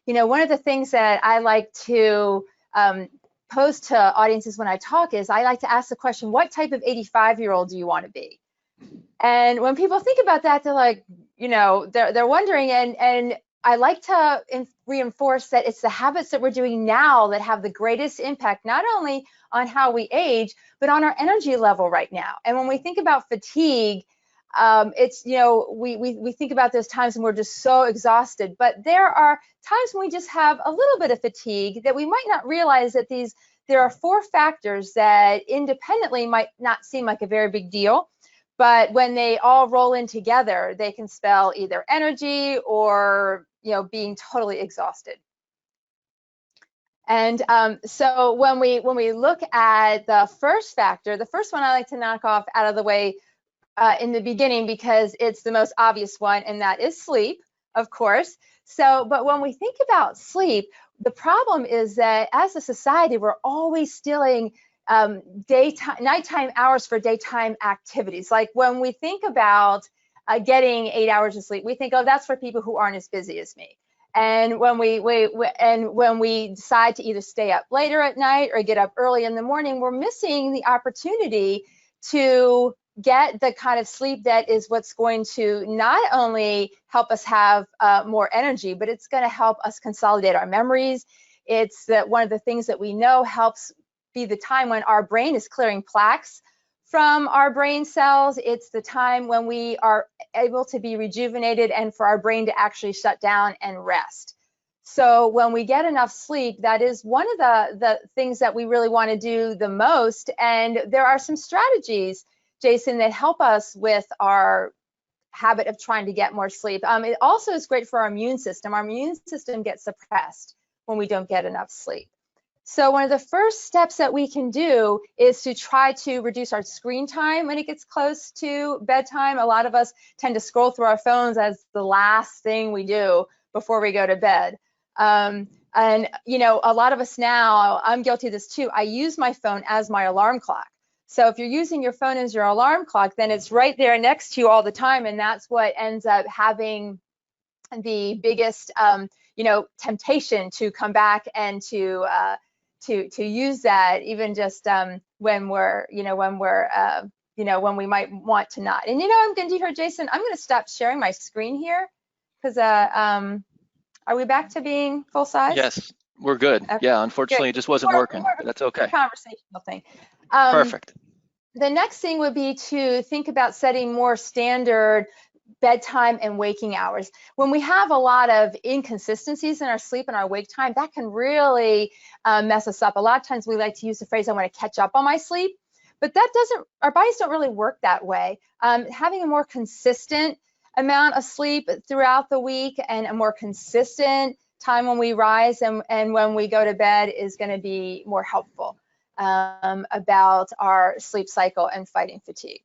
One of the things that I like to pose to audiences when I talk is I like to ask the question, what type of 85-year-old do you want to be? And when people think about that, they're like, they're wondering, and I like to reinforce that it's the habits that we're doing now that have the greatest impact, not only on how we age, but on our energy level right now. And when we think about fatigue, it's, we think about those times when we're just so exhausted, but there are times when we just have a little bit of fatigue that we might not realize that there are 4 factors that independently might not seem like a very big deal, but when they all roll in together, they can spell either energy or, being totally exhausted. And so when we look at the first factor, the first one I like to knock off out of the way in the beginning because it's the most obvious one, and that is sleep, of course. So, but when we think about sleep, the problem is that as a society, we're always stealing nighttime hours for daytime activities. Like when we think about getting 8 hours of sleep, we think, oh, that's for people who aren't as busy as me. And when we decide to either stay up later at night or get up early in the morning, we're missing the opportunity to get the kind of sleep that is what's going to not only help us have more energy, but it's going to help us consolidate our memories. It's one of the things that we know helps be the time when our brain is clearing plaques from our brain cells. It's the time when we are able to be rejuvenated and for our brain to actually shut down and rest. So when we get enough sleep, that is one of the things that we really want to do the most. And there are some strategies, Jason, that help us with our habit of trying to get more sleep. It also is great for our immune system. Our immune system gets suppressed when we don't get enough sleep. So one of the first steps that we can do is to try to reduce our screen time when it gets close to bedtime. A lot of us tend to scroll through our phones as the last thing we do before we go to bed. And a lot of us now, I'm guilty of this too, I use my phone as my alarm clock. So if you're using your phone as your alarm clock, then it's right there next to you all the time, and that's what ends up having the biggest temptation to come back and to use that, even just when we might want to not. And I'm going to do here, Jason, I'm going to stop sharing my screen here because are we back to being full size? Yes, we're good. Okay. Yeah, unfortunately, it just wasn't working. But that's okay. Conversational thing. Perfect. The next thing would be to think about setting more standard bedtime and waking hours. When we have a lot of inconsistencies in our sleep and our wake time, that can really mess us up. A lot of times we like to use the phrase, I want to catch up on my sleep, but our bodies don't really work that way. Having a more consistent amount of sleep throughout the week and a more consistent time when we rise and when we go to bed is going to be more helpful about our sleep cycle and fighting fatigue.